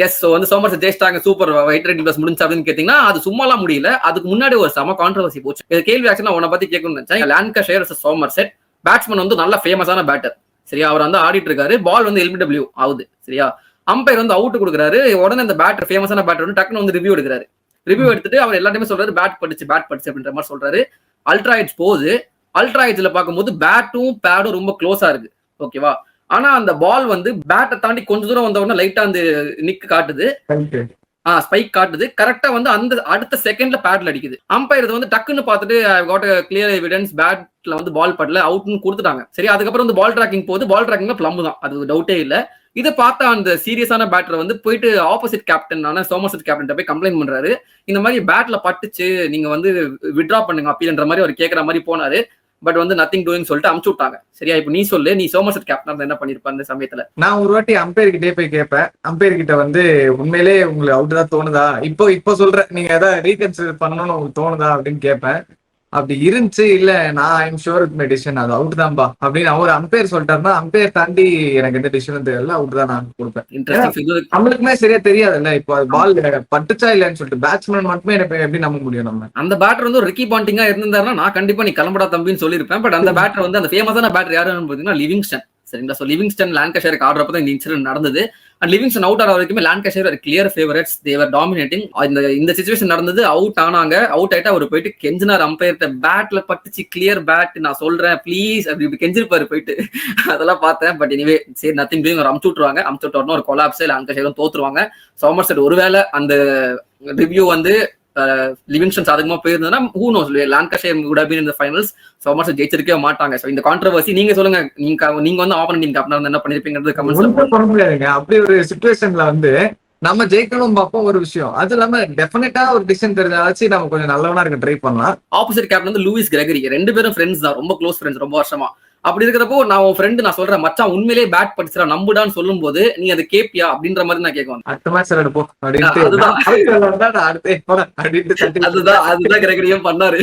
S வந்து சோமர்ஸ் ஜெயிச்சிட்டாங்க super white red plus முடிஞ்சு அப்படின்னு கேட்டீங்கன்னா அது சும்மாலாம் முடியல. அதுக்கு முன்னாடி ஒரு செம கான்ட்ரவர்சி போச்சு. கேள்வி ஆக்சுவலா உன்னை பத்தி கேட்கணும்னு நினைச்சேன். லான்காஷயர் வர்சஸ் சோமர்செட். பேட்ஸ்மேன் வந்து நல்ல ஃபேமஸான பேட்டர் சரியா, அவர் வந்து ஆடிட்டு இருக்காரு. பால் வந்து எல்பிடபிள்யூ ஆகுது சரியா. அம்பையர் வந்து அவுட் கொடுக்குறாரு. உடனே அந்த பேட்டர் ஃபேமஸான பேட்டர் வந்து டக்குன்னு வந்து ரிவ்யூ எடுக்கிறாரு. ரிவ்யூ எடுத்துட்டு அவர் எல்லாத்தையுமே சொல்றாரு பேட் படிச்சு அப்படின்ற மாதிரி சொல்றாரு. அல்ட்ரா எட்ஜ் போகுது. அல்ட்ரா எட்ஜ்ல பார்க்கும்போது பேட்டும் பேடும் ரொம்ப க்ளோஸா இருக்கு ஓகேவா. ஆனா அந்த பால் வந்து பேட்டை தாண்டி கொஞ்ச தூரம் வந்த உடனே லைட்டா அந்த நிக் காட்டுது, ஸ்பைக் காட்டுது. கரெக்டா வந்து அந்த அடுத்த செகண்ட்ல பேட்ல அடிக்குது. அம்பையர் வந்து டக்குன்னு பார்த்துட்டு கிளியர் எவிடன்ஸ் பேட்ல வந்து பால் படல அவுட்னு கொடுத்துட்டாங்க சரி. அதுக்கப்புறம் வந்து பால் டிராக்கிங் போகுது. பால் டிராக்கிங்ல பிளம்பு தான், அது டவுட்டே இல்ல. இதை பார்த்தா அந்த சீரியஸான பேட்டர் வந்து போயிட்டு ஆப்போசிட் கேப்டன் சோமர்செட் கேப்டன் போய் கம்ப்ளைண்ட் பண்றாரு. இந்த மாதிரி பேட்ல பட்டுச்சு, நீங்க வந்து வித்ட்ரா பண்ணுங்க அப்பீல்ன்ற மாதிரி அவர் கேட்கற மாதிரி போனாரு. பட் வந்து நத்திங் டூயிங் சொல்லிட்டு அமுச்சு விட்டாங்க சரியா. இப்ப நீ சொல்லு, நீ சோமர்செட் கேப்டன் என்ன பண்ணிருப்ப அந்த சமயத்துல? நான் ஒரு வாட்டி அம்பையர் கிட்டே போய் கேட்பேன். அம்பையர் கிட்ட வந்து உண்மையிலே உங்களுக்கு அவுட் தான் தோணுதா, இப்போ சொல்றேன், நீங்க ஏதாவது ரீகன்சிடர் பண்ணணும்னு உங்களுக்கு தோணுதா அப்படின்னு கேட்பேன். அப்படி இருந்துச்சு இல்ல நான் I'm sure with my decision அது அவுட் தான்பா அப்படின்னு அவர் அம்பையர் சொல்லிட்டாருன்னா அம்பையர் தாண்டி எனக்கு எந்த டிசிஷனும் தெரியல, அவுட் தான் நான் கொடுப்பேன். நம்மளுக்குமே சரியா தெரியாதுல்ல இப்போ அது பால் பட்டுச்சா இல்லன்னு சொல்லிட்டு. பேட்ஸ்மேன் மட்டுமே எப்படி நம்ப முடியும் நம்ம? அந்த பேட்டர் வந்து ஒரு ரிக்கி பாண்டிங்கா இருந்தாருன்னா நான் கண்டிப்பா நீ கிளம்படா தம்பின்னு சொல்லியிருப்பேன். பட் அந்த பேட்டர் வந்து அந்த ஃபேமஸான பேட்டர் யாருன்னு பாத்தீங்கன்னா லிவிங்ஸ்டன் சரிங்களா. ஸோ லிவிங்ஸ்டன் லான்காஷயருக்கு ஆடுறப்ப இந்த இன்சிடென்ட் நடந்தது. அண்ட் லிவிங்ஸ்டன் அவுட் ஆகிற வரைக்குமே லான்காஷயர் கிளியர் ஃபேவரட்ஸ், தேவர் டாமினேட்டிங். இந்த சிச்சுவேஷன் நடந்தது. அவுட் ஆனாங்க. அவுட் ஆயிட்டு அவர் போயிட்டு கெஞ்சினார் அம்பையர்ட்ட, பேட்ல பட்டுச்சு கிளியர் பேட் நான் சொல்றேன் ப்ளீஸ் அப்படி கெஞ்சிருப்பாரு போயிட்டு. அதெல்லாம் பார்த்தேன். பட் எனிவே சரி நத்திங் டூயிங் ஒரு அமுச்சு விட்டுருவாங்க. அமுச்சு விட்டு ஒரு கொலாப்ஸ் லான்காஷயரும் தோத்துருவாங்க. சோமர்செட் ஒருவேளை அந்த ரிவ்யூ வந்து லிவிங்ஸ்டன் சாதகமா போயிருந்தா who knows Lancashire would have been in the finals. Somerset ஜெயிச்சிருக்கவே மாட்டாங்க. சோ இந்த கான்ட்ரோவர்சி நீங்க சொல்லுங்க, நீங்க வந்து ஆப்போனன்ட் டீம் கேப்டனா என்ன பண்ணிருப்பீங்கறது கமெண்ட்ஸ்ல சொல்ல முடியாதுங்க. அப்படி ஒரு சிச்சுவேஷன்ல வந்து நம்ம ஜெயிக்கணும் பார்ப்போம் ஒரு விஷயம். அது இல்லாம டெஃபினட்டா ஒரு டிசிஷன் தெரிஞ்சாச்சு நம்ம கொஞ்சம் நல்லவனா இருக்க ட்ரை பண்ணலாம். ஆப்போசிட் கேப்டன் வந்து லூயிஸ் கிரெகரி, ரெண்டு பேரும் ஃப்ரெண்ட்ஸ் தான், ரொம்ப க்ளோஸ் ஃப்ரெண்ட்ஸ் ரொம்ப வருஷமா. அப்படி இருக்கிறப்போ நான் உன் ஃப்ரெண்டு நான் சொல்றேன் மச்சான் உண்மையிலேயே பேட் படிச்சுடா நம்புடான்னு சொல்லும் போது நீ அதை கேப்பியா அப்படின்ற மாதிரி நான் கேட்குவேன். அடுத்த மேட்ச் எடுப்போம் அதுதான் கிரெகரியும் பண்ணாரு.